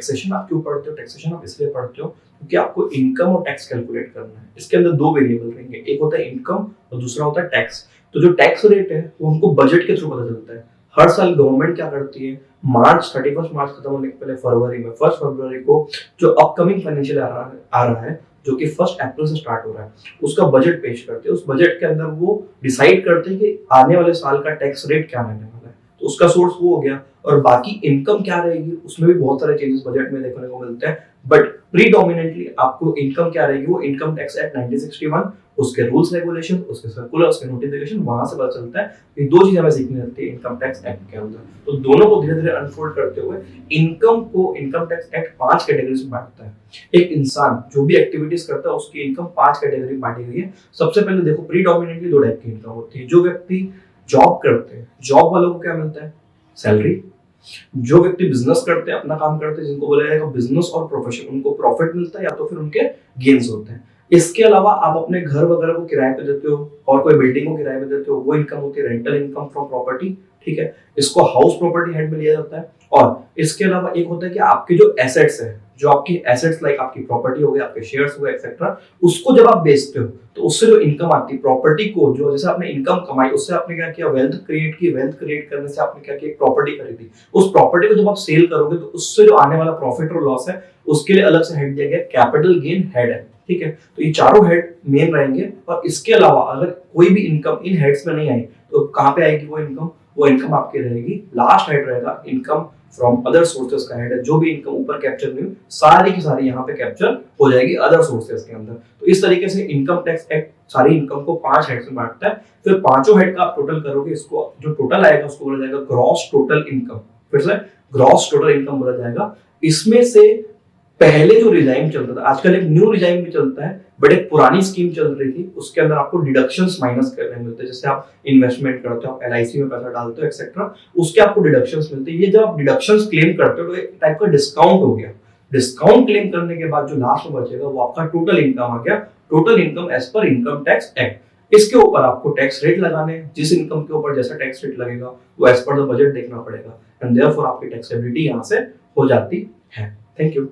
Taxation आप क्यों पढ़ते हो? टैक्सेशन आप इसलिए पढ़ते हो क्योंकि आपको इनकम और टैक्स कैलकुलेट करना है। इसके अंदर दो वेरिएबल रहेंगे, एक होता है इनकम और दूसरा होता है टैक्स। तो जो टैक्स रेट है वो हमको बजट के थ्रू पता चलता है। हर साल गवर्नमेंट क्या करती है, मार्च 31 मार्च खत्म होने के पहले फरवरी में 1 फरवरी को जो अपकमिंग फाइनेंशियल आ रहा है जो कि 1 अप्रैल से स्टार्ट हो रहा है, उसका बजट पेश करते हैं। उस बजट के अंदर वो डिसाइड करते हैं कि आने वाले साल का टैक्स रेट क्या रहने वाला है। तो उसका सोर्स वो हो गया। और बाकी इनकम क्या रहेगी, उसमें भी बहुत सारे चेंजेस बजट में देखने को मिलते हैं, बट प्रीडोमिनेंटली आपको इनकम क्या रहेगी, वो इनकम टैक्स एक्ट 1961, उसके रूल्स रेगुलेशन, उसके सर्कुलर, उसके नोटिफिकेशन, वहां से पता चलता है। ये दो चीजें हमें सीखनी रहती है इनकम टैक्स एक्ट के अंदर। तो दोनों को धीरे धीरे अनफोल्ड करते हुए इनकम को इनकम टैक्स एक्ट 5 कैटेगरीज में बांटता है। एक इंसान जो भी एक्टिविटीज करता है उसकी इनकम 5 कैटेगरी में बांटी गई है। सबसे पहले देखो, प्रीडोमिनेंटली 2 टाइप की इनकम होती है। जो व्यक्ति जॉब करते हैं, जॉब वालों को क्या मिलता है, सैलरी। जो व्यक्ति बिजनेस करते हैं, अपना काम करते हैं, जिनको बोला जाएगा बिजनेस और प्रोफेशन, उनको प्रॉफिट मिलता है या तो फिर उनके गेन्स होते हैं। इसके अलावा आप अपने घर वगैरह को किराए पे देते हो और कोई बिल्डिंग को किराए पे देते हो, वो इनकम होती है रेंटल इनकम फ्रॉम प्रॉपर्टी। ठीक है, इसको हाउस प्रॉपर्टी हेड में लिया जाता है। और इसके अलावा एक होता है कि आपके जो एसेट्स है, जो आपकी एसेट्स लाइक आपकी प्रॉपर्टी हो गई, आपके शेयर्स हो गए एक्सेट्रा, उसको जब आप बेचते हो तो उससे जो इनकम आती है, प्रॉपर्टी को जो जैसे आपने इनकम कमाई, उससे आपने क्या किया, वेल्थ क्रिएट की। वेल्थ क्रिएट करने से आपने क्या किया, प्रॉपर्टी खरीदी। उस प्रॉपर्टी को जब आप सेल करोगे तो उससे जो आने वाला प्रॉफिट और लॉस है, उसके लिए अलग से हेड दिया गया, कैपिटल गेन हेड है। ठीक है, तो ये चारों हेड मेन रहेंगे। और इसके अलावा अगर कोई भी इनकम इन हेड्स में नहीं आई तो कहां पे आएगी वो इनकम? वो इनकम आपकी रहेगी, लास्ट हेड रहेगा इनकम फ्रॉम अदर सोर्सेस का हेड है। जो भी इनकम ऊपर कैप्चर नहीं हुई, सारी की सारी यहाँ पे कैप्चर हो जाएगी अदर सोर्सेस के अंदर। तो इस तरीके से इनकम टैक्स एक्ट सारी इनकम को 5 हेड्स में बांटता है। फिर पांचों हेड का आप टोटल करोगे, इसको जो टोटल आएगा उसको बोला जाएगा ग्रॉस टोटल इनकम। फिर से ग्रॉस टोटल इनकम बोला जाएगा। इसमें से पहले जो रिजाइम चलता था, आजकल एक न्यू रिजाइम भी चलता है, बट एक पुरानी स्कीम चल रही थी, उसके अंदर आपको डिडक्शंस माइनस करने मिलते हैं। जैसे आप इन्वेस्टमेंट करते हो, आप एलआईसी में पैसा डालते हो एक्सेट्रा, उसके आपको डिडक्शंस मिलते हैं। ये जब आप डिडक्शंस क्लेम करते हो तो एक टाइप का डिस्काउंट हो गया। डिस्काउंट क्लेम करने के बाद जो लास्ट में बचेगा वो आपका टोटल इनकम आ गया। Total income as per income tax act. इसके ऊपर आपको टैक्स रेट लगाने हैं, जिस इनकम के ऊपर जैसा टैक्स रेट लगेगा वो एज पर द बजट देखना पड़ेगा। एंड देयरफॉर आपकी टैक्सेबिलिटी यहाँ से हो जाती है। Thank you.